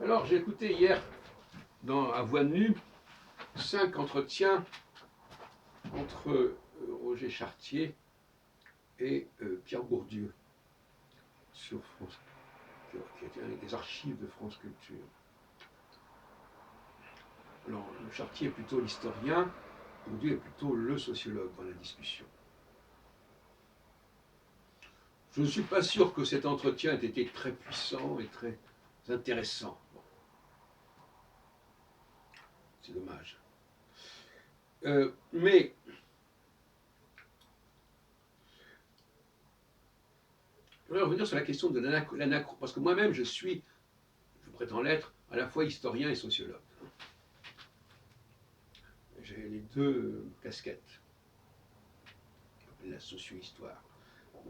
Alors, j'ai écouté hier, à Voix nue, 5 entretiens entre Roger Chartier et Pierre Bourdieu sur France, qui est des archives de France Culture. Alors, Chartier est plutôt l'historien, Bourdieu est plutôt le sociologue dans la discussion. Je ne suis pas sûr que cet entretien ait été très puissant et très intéressant. Bon. C'est dommage. Mais je voudrais revenir sur la question de l'anachronisme, parce que moi-même je prétends l'être, à la fois historien et sociologue. J'ai les deux casquettes. La socio-histoire.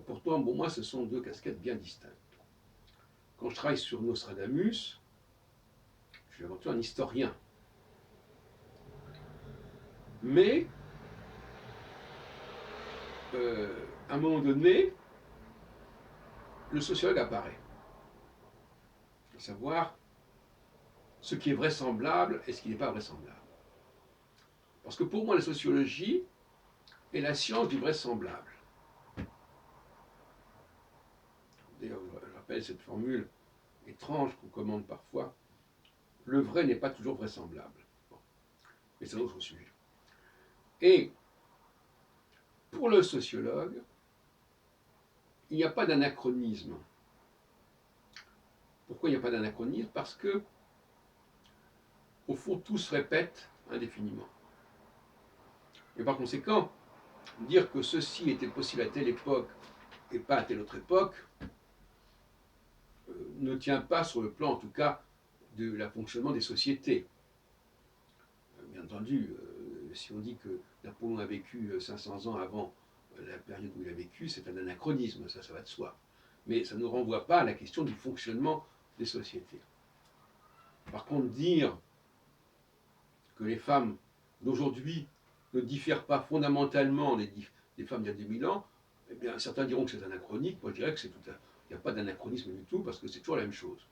Pourtant, pour moi, ce sont deux casquettes bien distinctes. Quand je travaille sur Nostradamus, je suis avant tout un historien. Mais, à un moment donné, le sociologue apparaît. À savoir ce qui est vraisemblable et ce qui n'est pas vraisemblable. Parce que pour moi, la sociologie est la science du vraisemblable. D'ailleurs, je rappelle cette formule étrange qu'on commande parfois. Le vrai n'est pas toujours vraisemblable. Bon. Mais c'est un autre sujet. Et pour le sociologue, il n'y a pas d'anachronisme. Pourquoi il n'y a pas d'anachronisme? Parce que, au fond, tout se répète indéfiniment. Et par conséquent, dire que ceci était possible à telle époque et pas à telle autre époque ne tient pas sur le plan, en tout cas, de la fonctionnement des sociétés. Bien entendu, si on dit que Napoléon a vécu 500 ans avant la période où il a vécu, c'est un anachronisme, ça va de soi. Mais ça ne renvoie pas à la question du fonctionnement des sociétés. Par contre, dire que les femmes d'aujourd'hui ne diffèrent pas fondamentalement des femmes d'il y a 2000 ans, eh bien, certains diront que c'est anachronique, moi je dirais que il n'y a pas d'anachronisme du tout, parce que c'est toujours la même chose.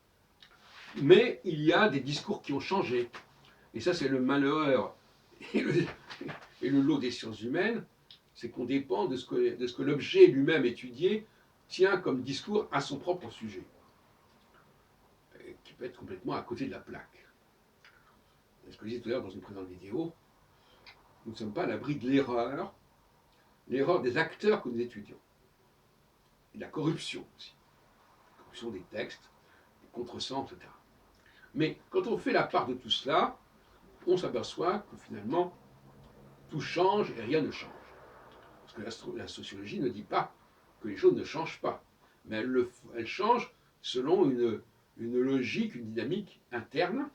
Mais il y a des discours qui ont changé. Et ça, c'est le malheur et le lot des sciences humaines, c'est qu'on dépend de ce que l'objet lui-même étudié tient comme discours à son propre sujet, et qui peut être complètement à côté de la plaque. Ce que je disais tout à l'heure dans une présente vidéo, nous ne sommes pas à l'abri de l'erreur des acteurs que nous étudions, et de la corruption aussi, la corruption des textes, des contresens, etc. Mais quand on fait la part de tout cela, on s'aperçoit que finalement, tout change et rien ne change. Parce que la sociologie ne dit pas que les choses ne changent pas, mais elle change selon une logique, une dynamique interne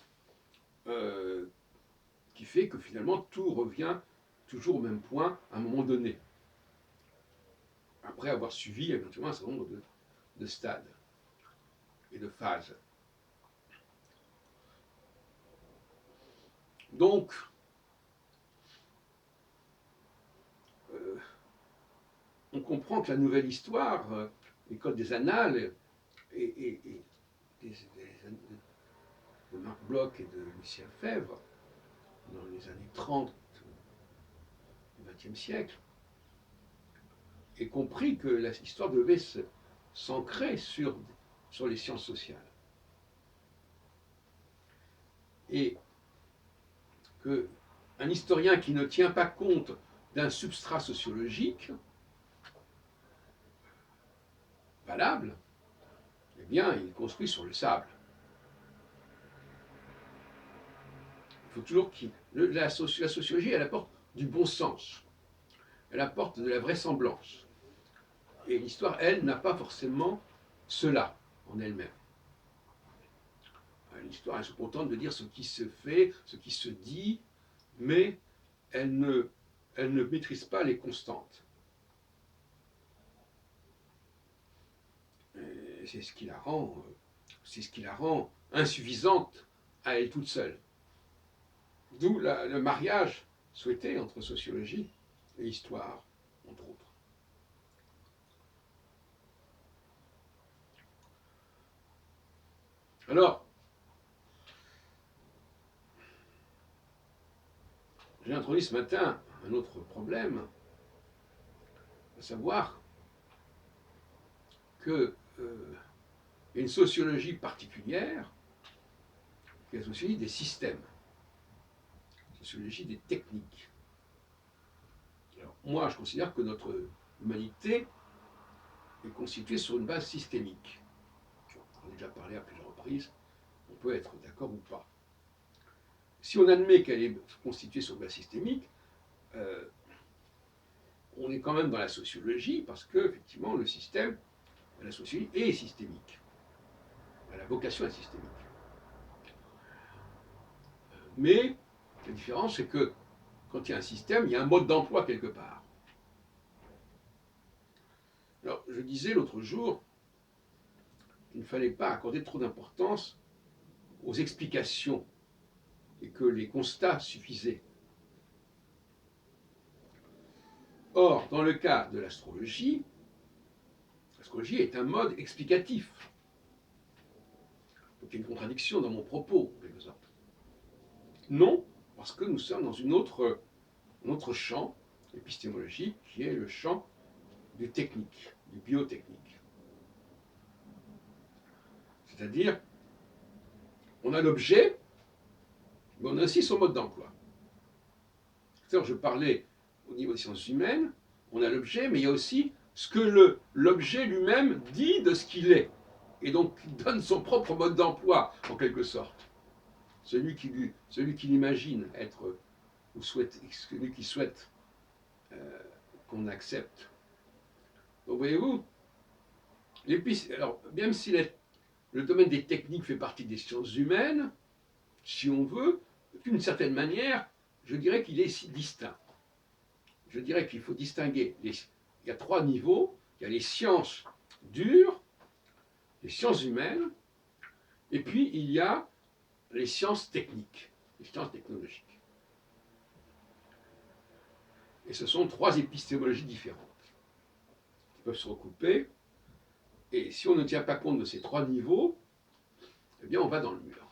qui fait que finalement tout revient toujours au même point à un moment donné, après avoir suivi éventuellement un certain nombre de stades et de phases. Donc, on comprend que la nouvelle histoire, l'école des annales et de Marc Bloch et de Lucien Febvre, dans les années 30 du XXe siècle, ait compris que l'histoire devait s'ancrer sur les sciences sociales. Et qu'un historien qui ne tient pas compte d'un substrat sociologique valable, eh bien, il construit sur le sable. Il faut toujours la sociologie, elle apporte du bon sens. Elle apporte de la vraisemblance. Et l'histoire, elle, n'a pas forcément cela en elle-même. L'histoire, elle se contente de dire ce qui se fait, ce qui se dit, mais elle ne maîtrise pas les constantes. C'est ce qui la rend insuffisante à elle toute seule. D'où le mariage souhaité entre sociologie et histoire, entre autres. Alors, j'ai introduit ce matin un autre problème, à savoir qu'il y a une sociologie particulière qui est la sociologie des systèmes, la sociologie des techniques. Alors, moi, je considère que notre humanité est constituée sur une base systémique. On a déjà parlé à plusieurs reprises, on peut être d'accord ou pas. Si on admet qu'elle est constituée sur une base systémique, on est quand même dans la sociologie, parce que, effectivement, le système, la sociologie est systémique. Elle a vocation à être systémique. Mais la différence, c'est que quand il y a un système, il y a un mode d'emploi quelque part. Alors, je disais l'autre jour qu'il ne fallait pas accorder trop d'importance aux explications et que les constats suffisaient. Or, dans le cas de l'astrologie est un mode explicatif. Donc il y a une contradiction dans mon propos, en quelque sorte. Non, parce que nous sommes dans un autre champ épistémologique qui est le champ du technique, du biotechnique. C'est-à-dire, on a l'objet, mais on a aussi son mode d'emploi. C'est-à-dire, je parlais au niveau des sciences humaines, on a l'objet, mais il y a aussi ce que l'objet lui-même dit de ce qu'il est, et donc donne son propre mode d'emploi, en quelque sorte. Celui qui l'imagine être, ou celui qui souhaite qu'on accepte. Donc voyez-vous, alors même si le domaine des techniques fait partie des sciences humaines, si on veut, d'une certaine manière, je dirais qu'il est distinct. Je dirais qu'il faut distinguer, il y a 3 niveaux, il y a les sciences dures, les sciences humaines, et puis il y a les sciences techniques, les sciences technologiques. Et ce sont 3 épistémologies différentes qui peuvent se recouper, et si on ne tient pas compte de ces 3 niveaux, eh bien on va dans le mur.